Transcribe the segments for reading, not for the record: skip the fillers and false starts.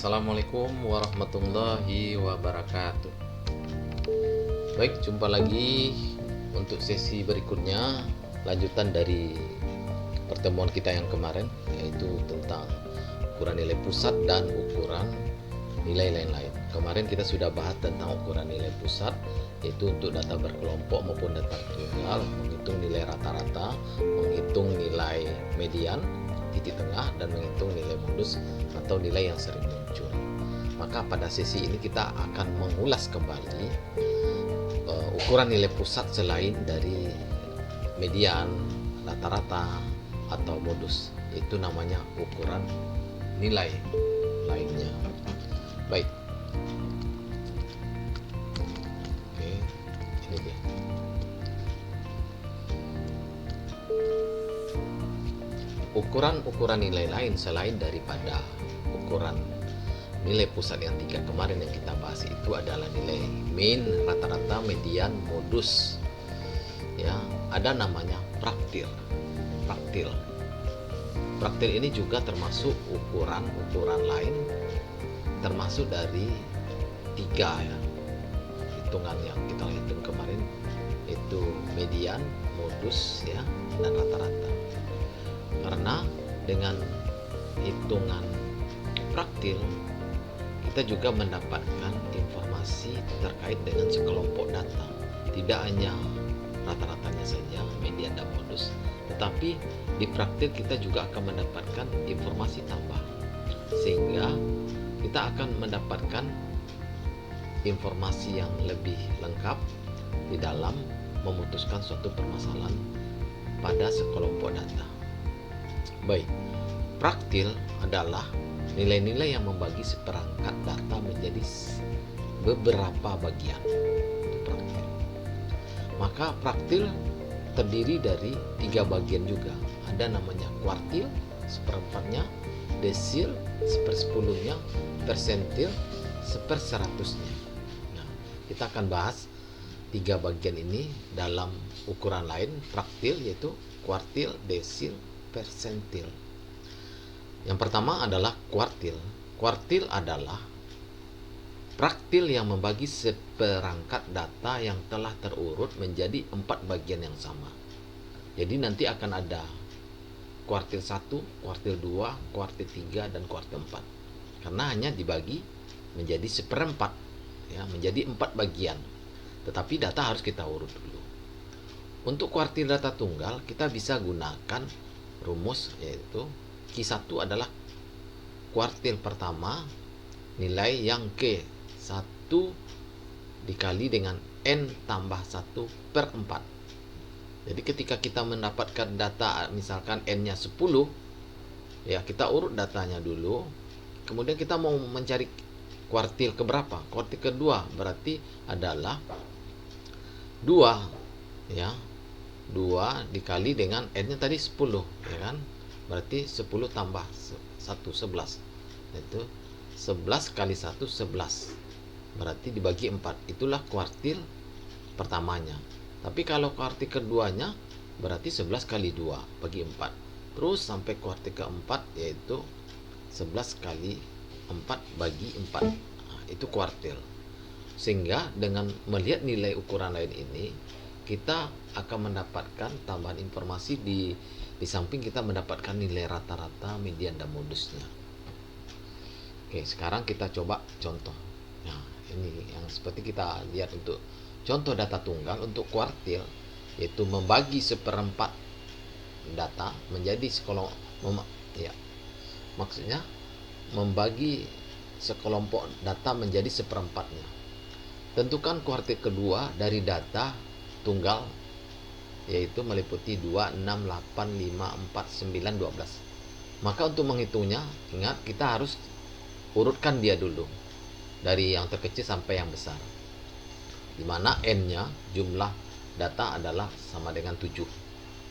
Assalamualaikum warahmatullahi wabarakatuh. Baik, jumpa lagi untuk sesi berikutnya, lanjutan dari pertemuan kita yang kemarin, yaitu tentang ukuran nilai pusat dan ukuran nilai lain-lain. Kemarin kita sudah bahas tentang ukuran nilai pusat, yaitu untuk data berkelompok maupun data tunggal, menghitung nilai rata-rata, menghitung nilai median, titik tengah, dan menghitung nilai modus atau nilai yang sering muncul. Maka pada sesi ini kita akan mengulas kembali ukuran nilai pusat selain dari median, rata-rata, atau modus. Itu namanya ukuran nilai lainnya. Baik. Oke, ini dia. Ukuran-ukuran nilai lain selain daripada ukuran nilai pusat yang 3 kemarin yang kita bahas itu adalah nilai mean, rata-rata, median, modus. Ya, ada namanya praktil. Praktil ini juga termasuk ukuran lain, termasuk dari 3 ya. Hitungan yang kita hitung kemarin itu median, modus ya, dan rata-rata. Karena dengan hitungan praktil kita juga mendapatkan informasi terkait dengan sekelompok data, tidak hanya rata-ratanya saja, median dan modus, tetapi di praktil kita juga akan mendapatkan informasi tambahan, sehingga kita akan mendapatkan informasi yang lebih lengkap di dalam memutuskan suatu permasalahan pada sekelompok data. Baik, praktil adalah nilai-nilai yang membagi seperangkat data menjadi beberapa bagian. Praktil. Maka praktil terdiri dari 3 bagian juga. Ada namanya kuartil, seperempatnya, desil, sepersepuluhnya, persentil, seperseratusnya. Nah, kita akan bahas 3 bagian ini dalam ukuran lain praktil, yaitu kuartil, desil, persentil. Yang pertama adalah kuartil. Kuartil adalah praktil yang membagi seperangkat data yang telah terurut menjadi 4 bagian yang sama. Jadi nanti akan ada kuartil 1, kuartil 2, kuartil 3, dan kuartil 4. Karena hanya dibagi menjadi seperempat, ya, menjadi 4 bagian. Tetapi data harus kita urut dulu. Untuk kuartil data tunggal kita bisa gunakan rumus, yaitu Q1 adalah kuartil pertama nilai yang K1 dikali dengan N tambah 1 per 4. Jadi ketika kita mendapatkan data misalkan N-nya 10, ya kita urut datanya dulu, kemudian kita mau mencari kuartil keberapa? Kuartil kedua berarti adalah 2, ya, 2 dikali dengan N-nya tadi 10, ya kan? Berarti 10 tambah 1, 11. Itu 11 kali 1, 11. Berarti dibagi 4. Itulah kuartil pertamanya. Tapi kalau kuartil keduanya berarti 11 kali 2 bagi 4. Terus sampai kuartil keempat, yaitu 11 kali 4 bagi 4. Nah, itu kuartil. Sehingga dengan melihat nilai ukuran lain ini, kita akan mendapatkan tambahan informasi di samping kita mendapatkan nilai rata-rata, median, dan modusnya. Oke, sekarang kita coba contoh. Nah, ini yang seperti kita lihat untuk contoh data tunggal untuk kuartil, yaitu membagi seperempat data menjadi maksudnya membagi sekelompok data menjadi seperempatnya. Tentukan kuartil kedua dari data tunggal, yaitu meliputi 2, 6, 8, 5, 4, 9, 12. Maka untuk menghitungnya, ingat kita harus urutkan dia dulu dari yang terkecil sampai yang besar, dimana N-nya jumlah data adalah sama dengan 7.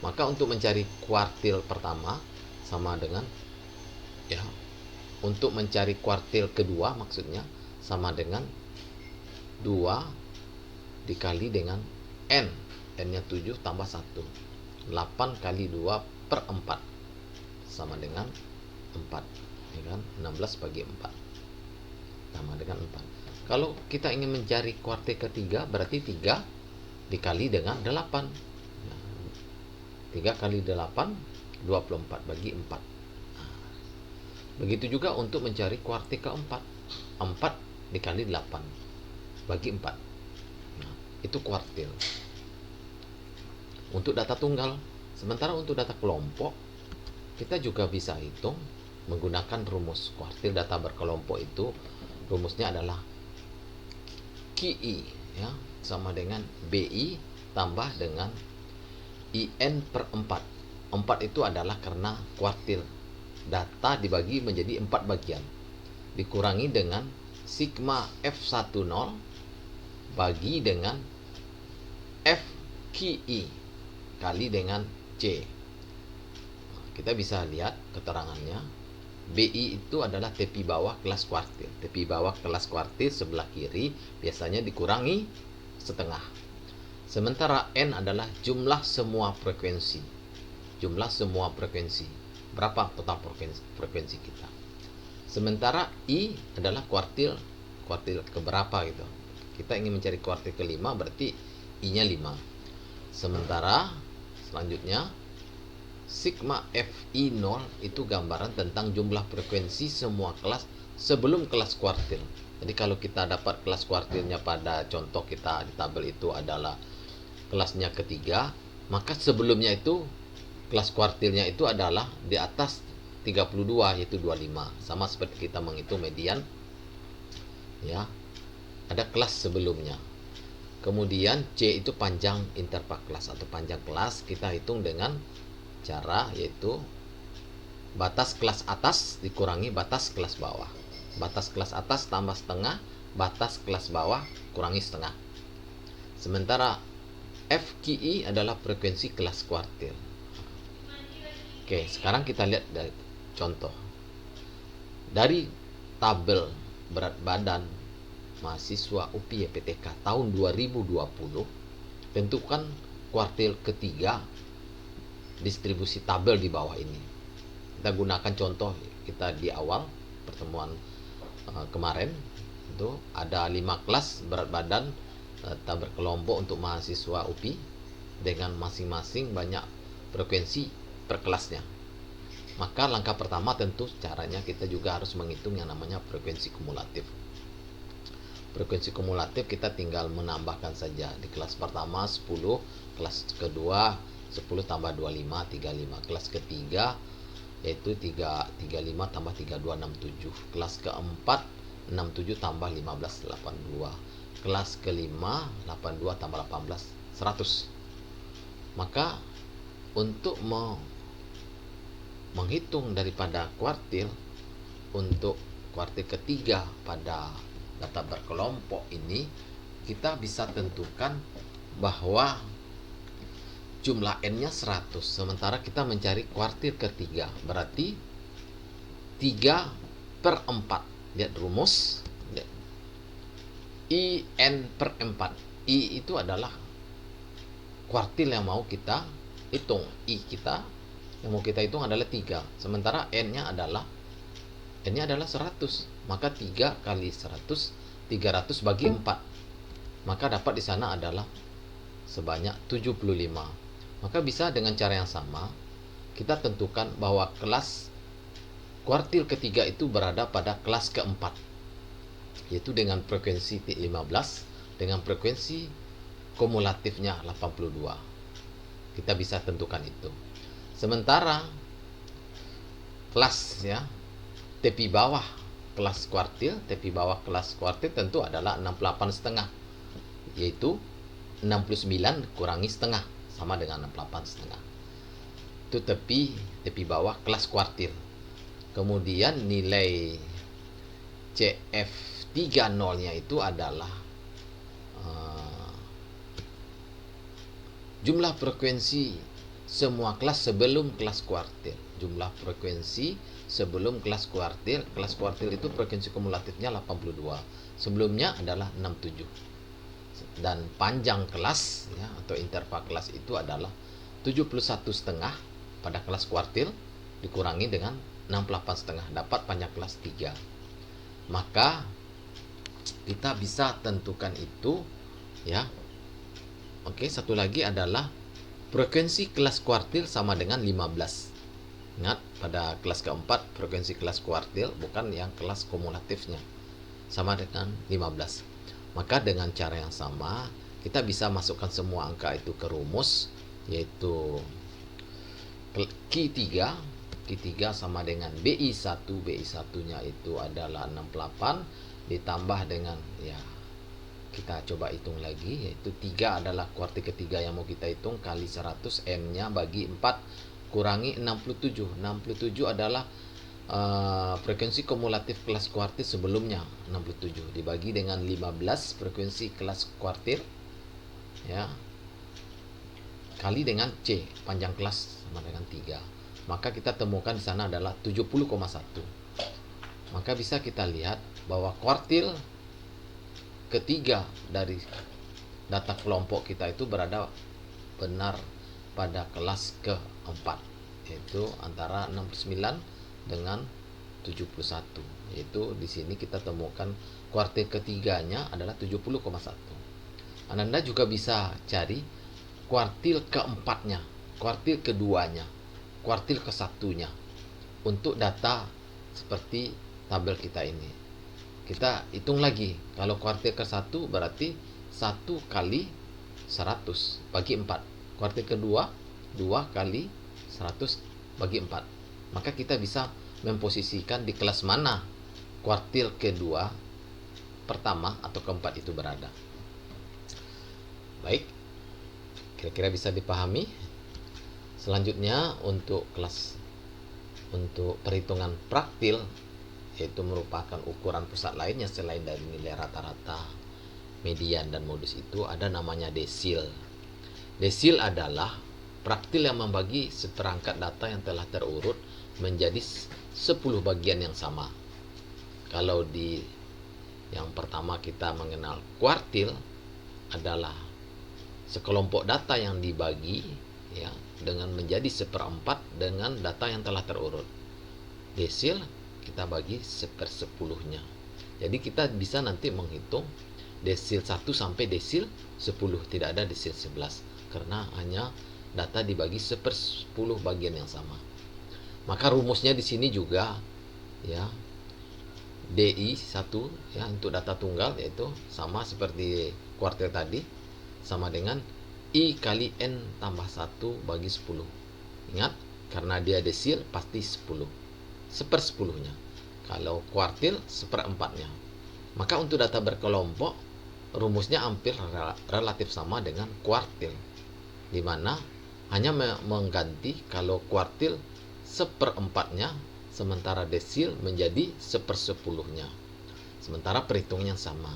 Maka untuk mencari kuartil pertama sama dengan, ya, untuk mencari kuartil kedua maksudnya sama dengan 2 dikali dengan N-nya 7 tambah 1. 8 kali 2 per 4 sama dengan 4, ya kan? 16 bagi 4. sama dengan 4. Kalau kita ingin mencari kuartil ketiga, berarti 3 dikali dengan 8. 3 kali 8, 24 bagi 4. Begitu juga untuk mencari kuartil keempat. 4 dikali 8 bagi 4. Nah, itu kuartil. Untuk data tunggal. Sementara untuk data kelompok, kita juga bisa hitung menggunakan rumus. Kuartil data berkelompok itu rumusnya adalah QI ya, sama dengan BI tambah dengan IN per 4. 4 itu adalah karena kuartil data dibagi menjadi 4 bagian, dikurangi dengan sigma F10 bagi dengan FQI kali dengan C. Kita bisa lihat keterangannya. BI itu adalah tepi bawah kelas kuartil. Tepi bawah kelas kuartil sebelah kiri biasanya dikurangi setengah. Sementara N adalah jumlah semua frekuensi. Jumlah semua frekuensi. Berapa total frekuensi kita. Sementara I adalah kuartil keberapa gitu. Kita ingin mencari kuartil kelima, berarti I-nya 5. Sementara selanjutnya sigma FI0 itu gambaran tentang jumlah frekuensi semua kelas sebelum kelas kuartil. Jadi kalau kita dapat kelas kuartilnya pada contoh kita di tabel itu adalah kelasnya ketiga, maka sebelumnya itu kelas kuartilnya itu adalah di atas 32 yaitu 25. Sama seperti kita menghitung median ya. Ada kelas sebelumnya. Kemudian C itu panjang interval kelas atau panjang kelas, kita hitung dengan cara yaitu batas kelas atas dikurangi batas kelas bawah. Batas kelas atas tambah setengah, batas kelas bawah kurangi setengah. Sementara FQI adalah frekuensi kelas kuartil. Oke, sekarang kita lihat dari contoh. Dari tabel berat badan mahasiswa UPI YPTK tahun 2020, tentukan kuartil ketiga distribusi tabel di bawah ini. Kita gunakan contoh kita di awal pertemuan kemarin itu ada 5 kelas berat badan tabel kelompok untuk mahasiswa UPI dengan masing-masing banyak frekuensi per kelasnya. Maka langkah pertama tentu caranya kita juga harus menghitung yang namanya frekuensi kumulatif. Frekuensi kumulatif kita tinggal menambahkan saja. Di kelas pertama 10, kelas kedua 10 tambah 25, 35. Kelas ketiga yaitu 35 tambah 32, 67. Kelas keempat 67 tambah 15, 82. Kelas kelima 82 tambah 18, 100. Maka untuk menghitung daripada kuartil untuk kuartil ketiga pada data berkelompok ini, kita bisa tentukan bahwa jumlah N-nya 100. Sementara kita mencari kuartil ketiga, berarti 3 per 4. Lihat rumus. Lihat. IN per 4. I itu adalah kuartil yang mau kita hitung. I kita yang mau kita hitung adalah 3. Sementara N-nya adalah 100. Maka 3 kali 100, 300 bagi 4. Maka dapat di sana adalah sebanyak 75. Maka bisa dengan cara yang sama kita tentukan bahwa kelas kuartil ketiga itu berada pada kelas keempat, yaitu dengan frekuensi 15 dengan frekuensi kumulatifnya 82. Kita bisa tentukan itu. Sementara kelas ya tepi bawah kelas kuartil tentu adalah 68,5, yaitu 69 kurangi setengah sama dengan 68,5. Itu tepi bawah kelas kuartil. Kemudian nilai CF30-nya itu adalah jumlah frekuensi semua kelas sebelum kelas kuartil. Jumlah frekuensi sebelum kelas kuartil itu frekuensi kumulatifnya 82. Sebelumnya adalah 67. Dan panjang kelas ya, atau interval kelas itu adalah 71,5 pada kelas kuartil dikurangi dengan 68,5, dapat panjang kelas 3. Maka kita bisa tentukan itu, ya. Oke, satu lagi adalah frekuensi kelas kuartil sama dengan 15. Ingat, pada kelas keempat frekuensi kelas kuartil, bukan yang kelas kumulatifnya, sama dengan 15. Maka dengan cara yang sama kita bisa masukkan semua angka itu ke rumus, yaitu Q3 sama dengan BI1. BI1-nya itu adalah 68 ditambah dengan, ya, kita coba hitung lagi, yaitu 3 adalah kuartil ketiga yang mau kita hitung, kali 100, M-nya bagi 4 kurangi 67. 67 adalah frekuensi kumulatif kelas kuartil sebelumnya, 67 dibagi dengan 15 frekuensi kelas kuartil, ya, kali dengan C, panjang kelas sama dengan 3. Maka kita temukan di sana adalah 70,1. Maka bisa kita lihat bahwa kuartil ketiga dari data kelompok kita itu berada benar pada kelas keempat, yaitu antara 69 dengan 71. Yaitu di sini kita temukan kuartil ketiganya adalah 70,1. Anda juga bisa cari kuartil keempatnya, kuartil keduanya, kuartil kesatunya untuk data seperti tabel kita ini. Kita hitung lagi, kalau kuartil ke-1 berarti 1 kali 100 bagi 4. Kuartil kedua 2 kali 100 bagi 4. Maka kita bisa memposisikan di kelas mana kuartil kedua, pertama atau keempat itu berada. Baik, kira-kira bisa dipahami. Selanjutnya untuk perhitungan praktil, yaitu merupakan ukuran pusat lainnya selain dari nilai rata-rata, median, dan modus, itu ada namanya desil. Desil adalah praktil yang membagi seperangkat data yang telah terurut menjadi 10 bagian yang sama. Kalau di yang pertama kita mengenal kuartil adalah sekelompok data yang dibagi, ya, dengan menjadi seperempat dengan data yang telah terurut. Desil kita bagi 1/10-nya. Jadi kita bisa nanti menghitung desil 1 sampai desil 10, tidak ada desil 11 karena hanya data dibagi 1/10 bagian yang sama. Maka rumusnya di sini juga, ya, DI1, ya, untuk data tunggal, yaitu sama seperti kuartil tadi, sama dengan I kali N tambah 1 bagi 10. Ingat, karena dia desil pasti 10, 1/10-nya. Kalau kuartil 1/4-nya. Maka untuk data berkelompok rumusnya hampir relatif sama dengan kuartil, di mana hanya mengganti kalau kuartil 1/4-nya, sementara desil menjadi 1/10-nya. Sementara perhitungannya sama.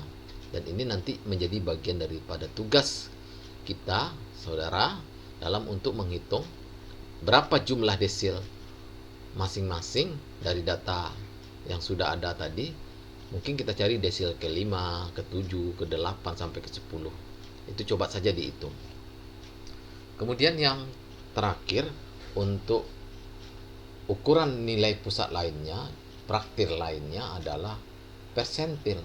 Dan ini nanti menjadi bagian daripada tugas kita, saudara, dalam untuk menghitung berapa jumlah desil masing-masing dari data yang sudah ada tadi. Mungkin kita cari desil ke-5, ke-7, ke-8 sampai ke-10. Itu coba saja dihitung. Kemudian yang terakhir, untuk ukuran nilai pusat lainnya, praktil lainnya adalah persentil.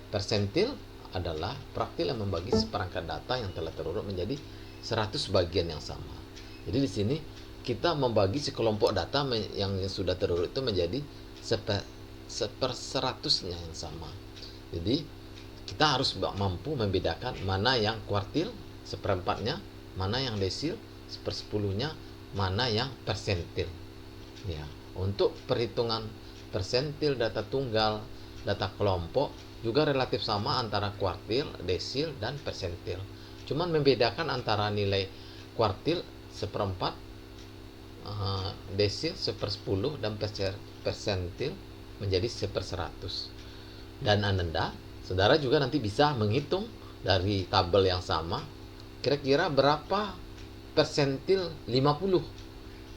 Persentil adalah praktil yang membagi seperangkat data yang telah terurut menjadi 100 bagian yang sama. Jadi di sini kita membagi sekelompok data yang sudah terurut itu menjadi 1/100-nya yang sama. Jadi kita harus mampu membedakan mana yang kuartil 1/4-nya, mana yang desil 1/10-nya, mana yang persentil. Ya, untuk perhitungan persentil data tunggal, data kelompok juga relatif sama antara kuartil, desil, dan persentil. Cuman membedakan antara nilai kuartil 1/4, desil 1/10, dan persentil menjadi 1/100. Dan Anda, saudara, juga nanti bisa menghitung dari tabel yang sama, kira-kira berapa persentil 50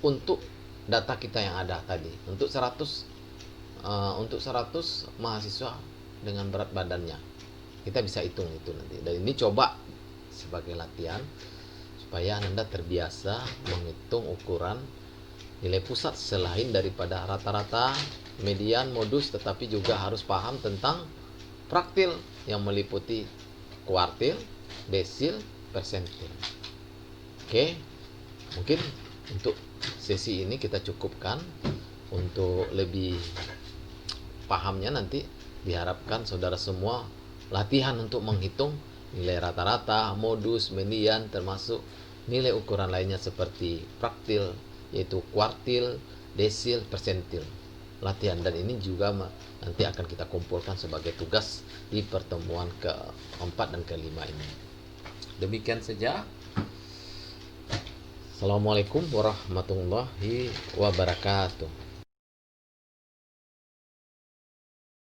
untuk data kita yang ada tadi, untuk 100 mahasiswa dengan berat badannya. Kita bisa hitung itu nanti. Dan ini coba sebagai latihan supaya Anda terbiasa menghitung ukuran nilai pusat selain daripada rata-rata, median, modus, tetapi juga harus paham tentang Praktil yang meliputi kuartil, desil, persentil. Oke, mungkin untuk sesi ini kita cukupkan. Untuk lebih pahamnya nanti diharapkan saudara semua latihan untuk menghitung nilai rata-rata, modus, median, termasuk nilai ukuran lainnya seperti praktil, yaitu kuartil, desil, persentil. Latihan dan ini juga nanti akan kita kumpulkan sebagai tugas di pertemuan keempat dan kelima ini. Demikian saja. Assalamualaikum warahmatullahi wabarakatuh.